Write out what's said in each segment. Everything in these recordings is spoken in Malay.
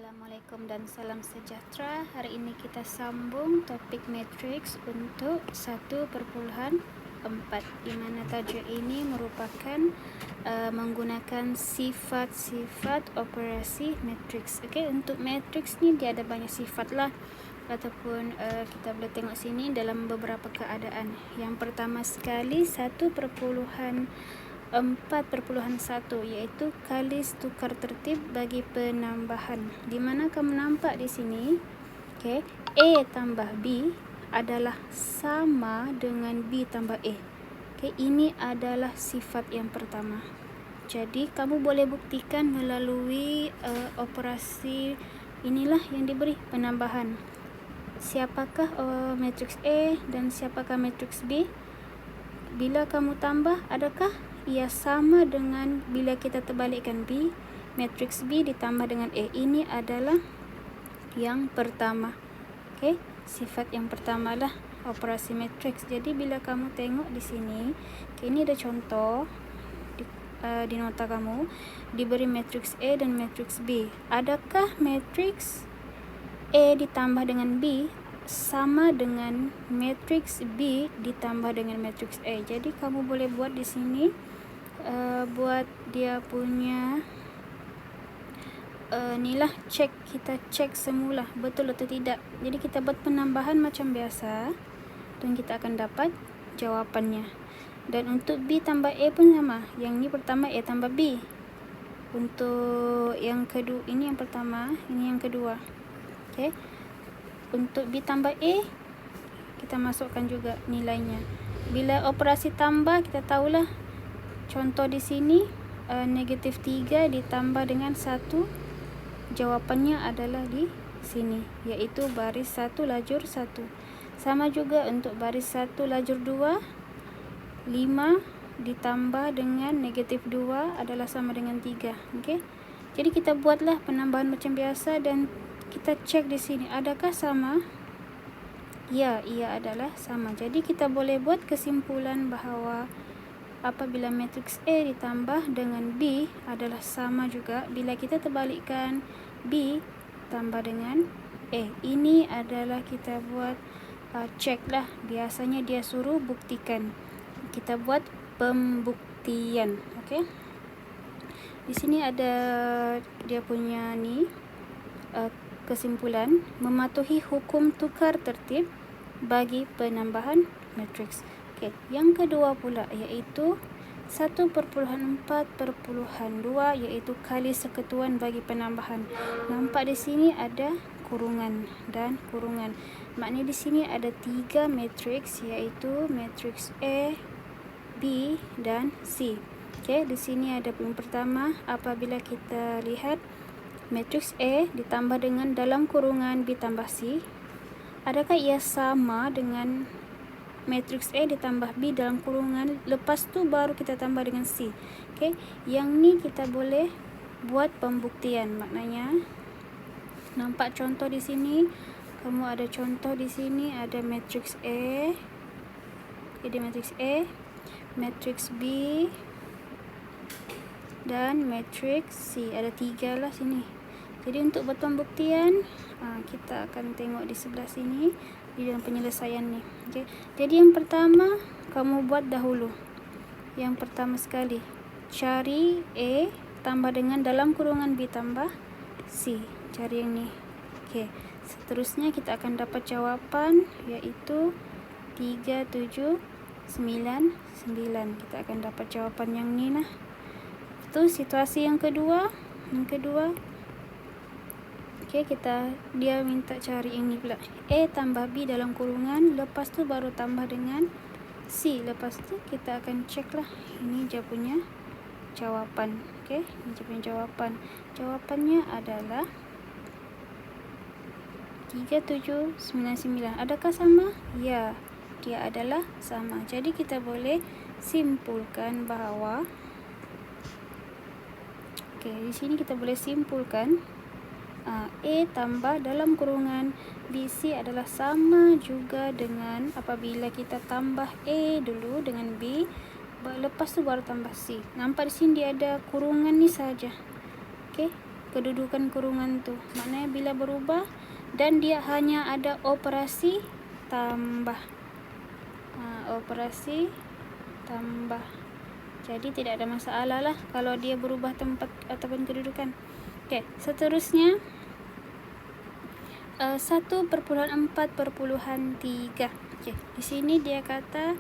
Assalamualaikum dan salam sejahtera. Hari ini kita sambung topik matriks untuk 1/4, di mana tajuk ini merupakan menggunakan sifat-sifat operasi matriks. Okey, untuk matriks ni dia ada banyak sifat lah, ataupun kita boleh tengok sini dalam beberapa keadaan. Yang pertama sekali 1/4.1 iaitu kalis tukar tertib bagi penambahan. Di mana kamu nampak di sini, okey, A tambah B adalah sama dengan B tambah A. Okey, ini adalah sifat yang pertama. Jadi kamu boleh buktikan melalui operasi inilah yang diberi penambahan. Siapakah matriks A dan siapakah matriks B? Bila kamu tambah, adakah ia sama dengan bila kita terbalikkan B, matriks B ditambah dengan A? Ini adalah yang pertama. Okey, sifat yang pertama lah operasi matriks. Jadi bila kamu tengok di sini, okay, ini ada contoh di nota kamu, diberi matriks A dan matriks B. Adakah matriks A ditambah dengan B sama dengan matriks B ditambah dengan matriks A? Jadi kamu boleh buat di sini, buat dia punya inilah kita cek semula betul atau tidak. Jadi kita buat penambahan macam biasa dan kita akan dapat jawapannya. Dan untuk B tambah A pun sama. Yang ni pertama A tambah B. Untuk yang kedua, ini yang pertama, ini yang kedua. Okey. Untuk B tambah A, kita masukkan juga nilainya. Bila operasi tambah, kita tahulah contoh di sini, negatif 3 ditambah dengan 1, jawapannya adalah di sini, iaitu baris 1 lajur 1. Sama juga untuk baris 1 lajur 2, 5 ditambah dengan negatif 2 adalah sama dengan 3. Okey. Jadi kita buatlah penambahan macam biasa dan kita cek di sini, adakah sama? Ya, ia adalah sama. Jadi kita boleh buat kesimpulan bahawa apabila matriks A ditambah dengan B adalah sama juga bila kita terbalikkan B tambah dengan A. Ini adalah kita buat cek lah. Biasanya dia suruh buktikan. Kita buat pembuktian. Okey. Di sini ada dia punya ni kesimpulan, mematuhi hukum tukar tertib bagi penambahan matriks. Okey, yang kedua pula iaitu 1/4.2 iaitu kali sekutuan bagi penambahan. Nampak di sini ada kurungan dan kurungan. Maknanya di sini ada 3 matriks iaitu matriks A, B dan C. Okey, di sini ada yang pertama, apabila kita lihat matriks A ditambah dengan dalam kurungan B tambah C, adakah ia sama dengan matriks A ditambah B dalam kurungan, lepas tu baru kita tambah dengan C. Okey, yang ni kita boleh buat pembuktian. Maknanya nampak contoh di sini, kamu ada contoh di sini, ada matriks A, ada matriks A, matriks B dan matriks C. Ada 3 lah sini. Jadi untuk buat pembuktian, kita akan tengok di sebelah sini di dalam penyelesaian ni. Okay. Jadi yang pertama kamu buat dahulu. Yang pertama sekali, cari A tambah dengan dalam kurungan B tambah C. Cari yang ni. Okey. Seterusnya kita akan dapat jawapan iaitu 3799. Kita akan dapat jawapan yang ni lah. Itu situasi yang kedua. Okey, dia minta cari yang ni pula. A tambah B dalam kurungan, lepas tu baru tambah dengan C. Lepas tu kita akan cek lah. Ini dia punya jawapan. Okey, ini dia punya jawapan. Jawapannya adalah 3799. Adakah sama? Ya, dia adalah sama. Jadi kita boleh simpulkan bahawa di sini kita boleh simpulkan A tambah dalam kurungan BC adalah sama juga dengan apabila kita tambah A dulu dengan B, lepas tu baru tambah C. Nampak di sini dia ada kurungan ni saja. Okey, kedudukan kurungan tu. Maknanya bila berubah dan dia hanya ada operasi tambah. Operasi tambah. Jadi tidak ada masalah lah kalau dia berubah tempat ataupun kedudukan. Okey, seterusnya 1.4.3. Okey, di sini dia kata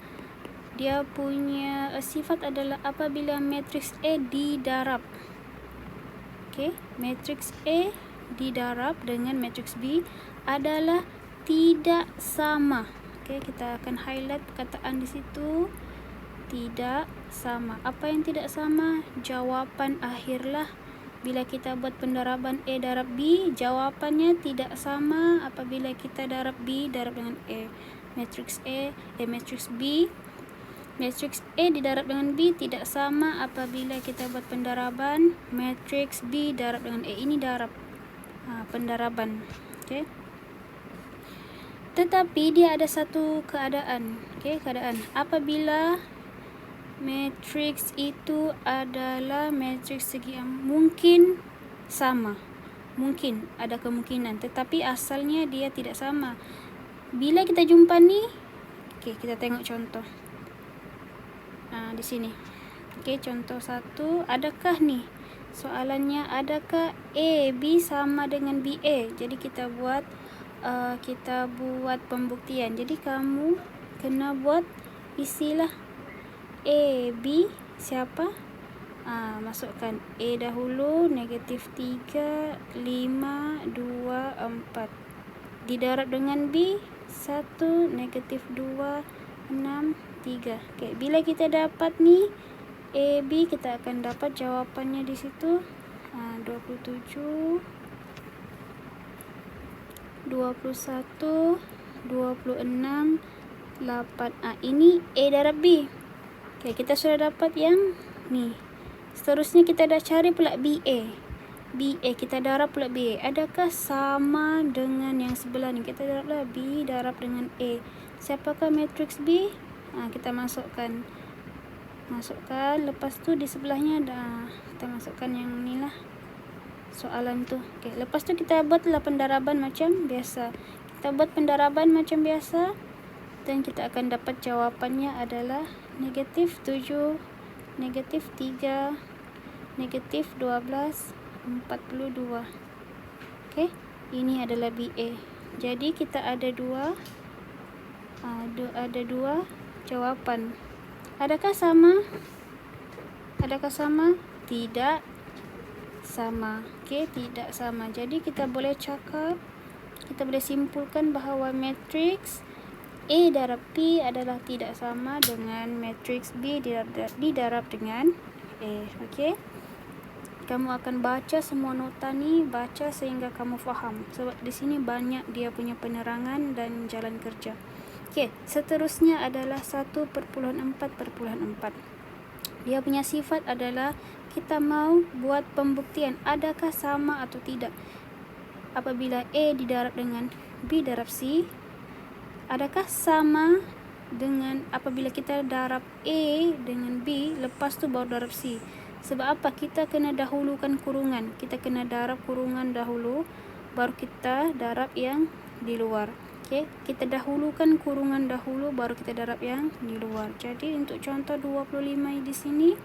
dia punya sifat adalah apabila matriks A didarab. Okey, matriks A didarab dengan matriks B adalah tidak sama. Okey, kita akan highlight perkataan di situ. Tidak sama. Apa yang tidak sama? Jawapan akhirlah. Bila kita buat pendaraban A darab B, jawapannya tidak sama apabila kita darab B darab dengan A. Matriks B. Matriks A didarab dengan B tidak sama apabila kita buat pendaraban matriks B darab dengan A. Ini darab. Pendaraban. Okey. Tetapi dia ada satu keadaan. Okey, keadaan apabila matriks itu adalah matriks segi yang mungkin sama. Mungkin ada kemungkinan, tetapi asalnya dia tidak sama. Bila kita jumpa ni, okey, kita tengok contoh. Di sini. Okey, contoh 1, adakah ni? Soalannya adakah A B sama dengan BA? Jadi kita buat pembuktian. Jadi kamu kena buat isilah A, B, siapa? Masukkan A dahulu, negatif 3, 5, 2, 4. Didarab dengan B, 1, negatif 2, 6, 3. Okay. Bila kita dapat ni, A, B, kita akan dapat jawapannya di situ. 27, 21, 26, 8. Ini A darab B. Okay, kita sudah dapat yang ni. Seterusnya kita dah cari pula BA. BA kita darab pula BA. Adakah sama dengan yang sebelah ni? Kita darablah B darab dengan A. Siapakah matriks B? Kita masukkan. Lepas tu di sebelahnya kita masukkan yang ni lah. Soalan tu. Okay, lepas tu kita buatlah pendaraban macam biasa. Kita buat pendaraban macam biasa. Dan kita akan dapat jawapannya adalah negatif 7, negatif 3, negatif 12, 42. Okey, ini adalah BA. Jadi kita ada dua jawapan. Adakah sama? Tidak sama. Okey, tidak sama. Jadi kita boleh simpulkan bahawa matriks A darab P adalah tidak sama dengan matriks B didarab dengan A. Okey. Kamu akan baca semua nota ni, baca sehingga kamu faham. Sebab di sini banyak dia punya penerangan dan jalan kerja. Okey, seterusnya adalah 1.4.4. Dia punya sifat adalah kita mau buat pembuktian adakah sama atau tidak. Apabila A didarab dengan B darab C, adakah sama dengan apabila kita darab A dengan B, lepas tu baru darab C. Sebab apa? Kita kena dahulukan kurungan. Kita kena darab kurungan dahulu, baru kita darab yang di luar. Okay? Kita dahulukan kurungan dahulu, baru kita darab yang di luar. Jadi untuk contoh 25 di sini,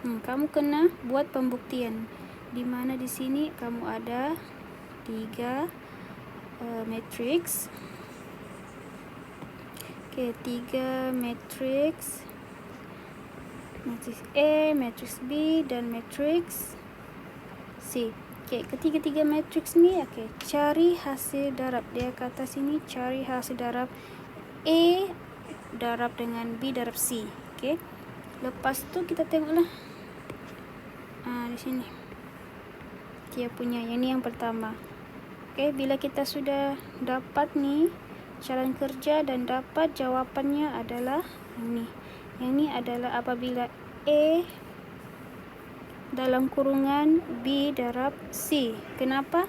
kamu kena buat pembuktian. Di mana di sini kamu ada 3 matriks. Okey, 3 matriks. Matriks A, matriks B dan matriks C. Okey, ketiga-tiga matriks ni cari hasil darab. Dia kata sini cari hasil darab A darab dengan B darab C. Okey. Lepas tu kita tengoklah. Di sini. Dia punya yang ni yang pertama. Okey, bila kita sudah dapat ni jalan kerja dan dapat jawapannya adalah ini. Yang ni adalah apabila A dalam kurungan B darab C. Kenapa?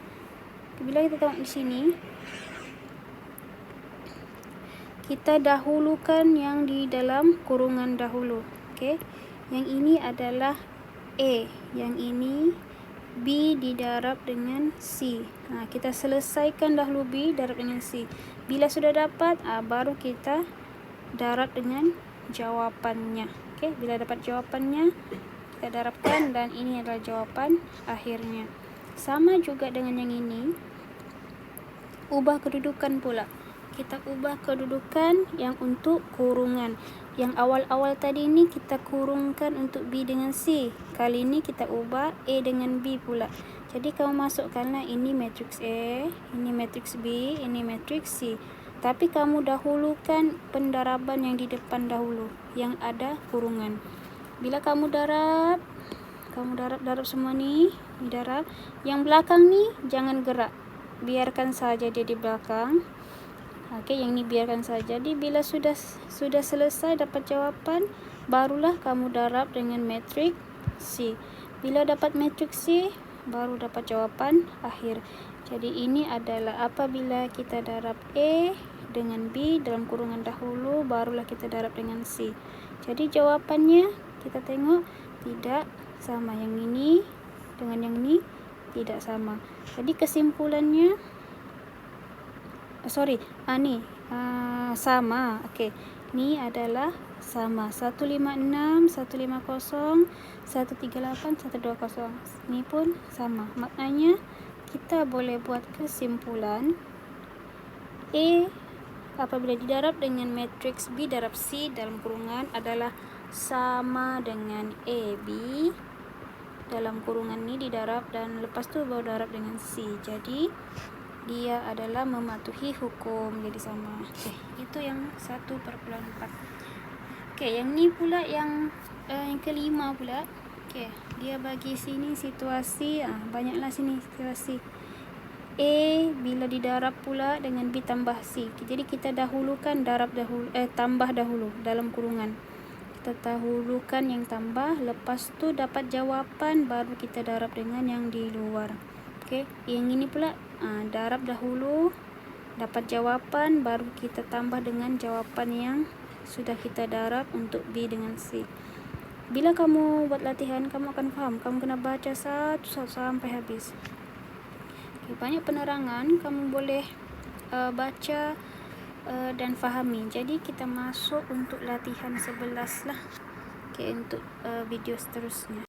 Bila kita tengok di sini, kita dahulukan yang di dalam kurungan dahulu. Okey. Yang ini adalah A, yang ini B didarab dengan C. Kita selesaikan dahulu B darab dengan C. Bila sudah dapat, baru kita darab dengan jawapannya. Okey, bila dapat jawapannya, kita darabkan dan ini adalah jawapan akhirnya. Sama juga dengan yang ini. Ubah kedudukan pula. Kita ubah kedudukan yang untuk kurungan. Yang awal-awal tadi ni kita kurungkan untuk B dengan C. Kali ini kita ubah A dengan B pula. Jadi kamu masukkanlah ini matriks A, ini matriks B, ini matriks C. Tapi kamu dahulukan pendaraban yang di depan dahulu, yang ada kurungan. Bila kamu darab semua ni, darab. Yang belakang ni jangan gerak. Biarkan saja dia di belakang. Okey, yang ni biarkan saja. Jadi bila sudah selesai dapat jawapan, barulah kamu darab dengan matriks C. Bila dapat matriks C, baru dapat jawapan akhir. Jadi ini adalah apabila kita darab A dengan B dalam kurungan dahulu, barulah kita darab dengan C. Jadi jawapannya kita tengok tidak sama. Yang ini dengan yang ini tidak sama. Jadi kesimpulannya sama. Okey, ni adalah sama. 156, 150, 138, 120. Ni pun sama. Maknanya kita boleh buat kesimpulan A apabila didarab dengan matriks B darab C dalam kurungan adalah sama dengan AB dalam kurungan ni didarab dan lepas tu baru darab dengan C. Jadi dia adalah mematuhi hukum, jadi sama. Okey, itu yang 1/4. Okey, yang ni pula yang kelima pula. Okey, dia bagi sini situasi, banyaklah sini situasi. A bila didarab pula dengan B tambah C. Jadi kita dahulukan tambah dahulu dalam kurungan. Kita dahulukan yang tambah, lepas tu dapat jawapan baru kita darab dengan yang di luar. Okey, yang ini pula darab dahulu, dapat jawapan baru kita tambah dengan jawapan yang sudah kita darab untuk B dengan C. Bila kamu buat latihan, kamu akan faham. Kamu kena baca satu-satu sampai habis. Okay, banyak penerangan kamu boleh baca dan fahami. Jadi kita masuk untuk latihan 11 lah. Okay, untuk video seterusnya.